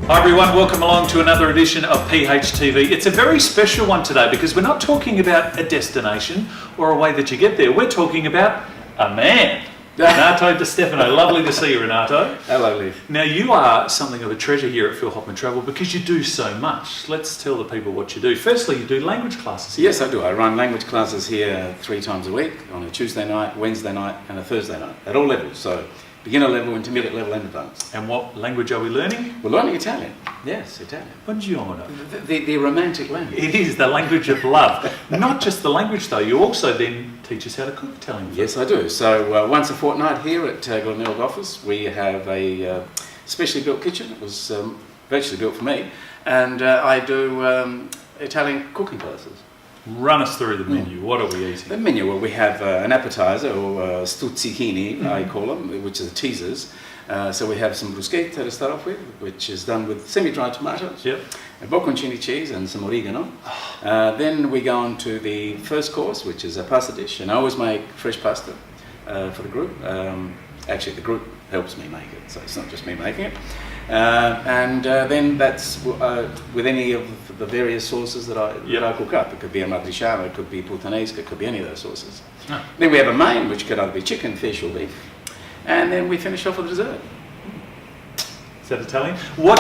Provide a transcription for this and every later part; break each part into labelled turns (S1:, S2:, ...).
S1: Hi everyone, welcome along to another edition of PHTV. It's a very special one today because we're not talking about a destination or a way that you get there. We're talking about a man. Renato Di Stefano. Lovely to see you, Renato.
S2: Hello, Lee.
S1: Now you are something of a treasure here at Phil Hoffmann Travel because you do so much. Let's tell the people what you do. Firstly, you do language classes here.
S2: Yes, I do. I run language classes here 3 times a week, on a Tuesday night, Wednesday night and a Thursday night, at all levels. So beginner level, intermediate level and advanced.
S1: And what language are we learning?
S2: We're learning Italian. Yes, Italian.
S1: Buongiorno.
S2: The romantic language.
S1: It is the language of love. Not just the language though, you also then teach us how to cook Italian food.
S2: Yes, I do. So once a fortnight here at Glenelg office, we have a specially built kitchen. It was virtually built for me. And I do Italian cooking classes.
S1: Run us through the menu. What are we eating?
S2: The menu, well, we have an appetizer, or stuzzichini, I call them, which are the teasers. So we have some bruschetta to start off with, which is done with semi-dried tomatoes,
S1: Yep.
S2: a bocconcini cheese and some oregano. Then we go on to the first course, which is a pasta dish, and I always make fresh pasta for the group. Actually, the group helps me make it, so it's not just me making it. Then that's with any of the various sauces that I cook up. It could be a matriciana, it could be puttanesca, it could be any of those sauces.
S1: Oh.
S2: Then we have a main, which could either be chicken, fish or beef. And then we finish off with dessert.
S1: Is that Italian? What,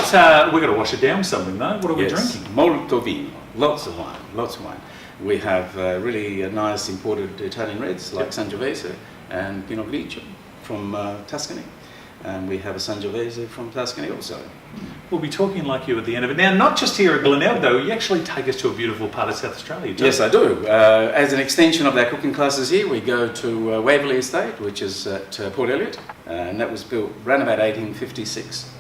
S1: we've got to wash it down with something though. What are we drinking?
S2: Molto vino. Lots of wine, lots of wine. We have really nice imported Italian reds like Sangiovese and Pinot Grigio from Tuscany. And we have a Sangiovese from Tuscany also.
S1: We'll be talking like you at the end of it. Now, not just here at Glenelg though, you actually take us to a beautiful part of South Australia, don't
S2: Yes,
S1: you?
S2: I do. As an extension of our cooking classes here, we go to Waverley Estate, which is at Port Elliot, and that was built around about 1856.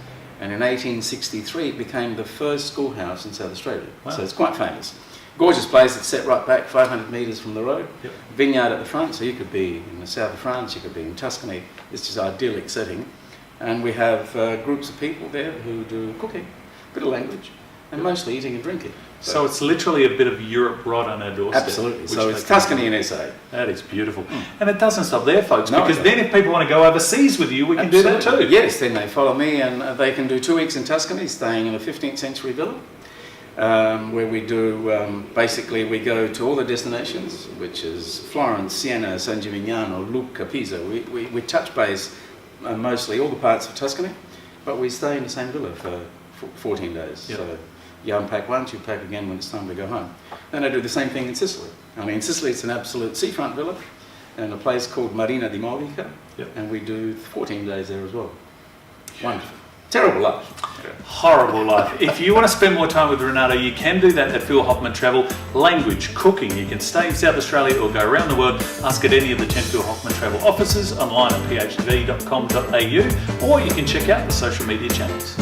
S2: And in 1863, it became the first schoolhouse in South Australia.
S1: Wow.
S2: So it's quite famous. Gorgeous place. It's set right back 500 metres from the road.
S1: Yep.
S2: Vineyard at the front, so you could be in the south of France, you could be in Tuscany. It's just an idyllic setting. And we have groups of people there who do cooking, a bit of language, and mostly eating and drinking.
S1: So it's literally a bit of Europe right on our doorstep.
S2: Absolutely. So it's Tuscany and SA.
S1: That is beautiful. And it doesn't stop there, folks,
S2: No,
S1: because
S2: it
S1: then if people want to go overseas with you, we can do that too.
S2: Yes, then they follow me and they can do 2 weeks in Tuscany, staying in a 15th century villa, where we do, basically we go to all the destinations, which is Florence, Siena, San Gimignano, Lucca, Pisa. We touch base mostly all the parts of Tuscany, but we stay in the same villa for 14 days.
S1: Yep.
S2: So you unpack once, you pack again when it's time to go home. Then I do the same thing in Sicily. I mean, in Sicily it's an absolute seafront villa, and a place called Marina di Molica,
S1: Yep.
S2: and we do 14 days there as well. Wonderful. Terrible life.
S1: Horrible life. If you want to spend more time with Renato, you can do that at Phil Hoffmann Travel. Language, cooking, you can stay in South Australia or go around the world. Ask at any of the 10 Phil Hoffmann Travel offices, online at phtv.com.au, or you can check out the social media channels.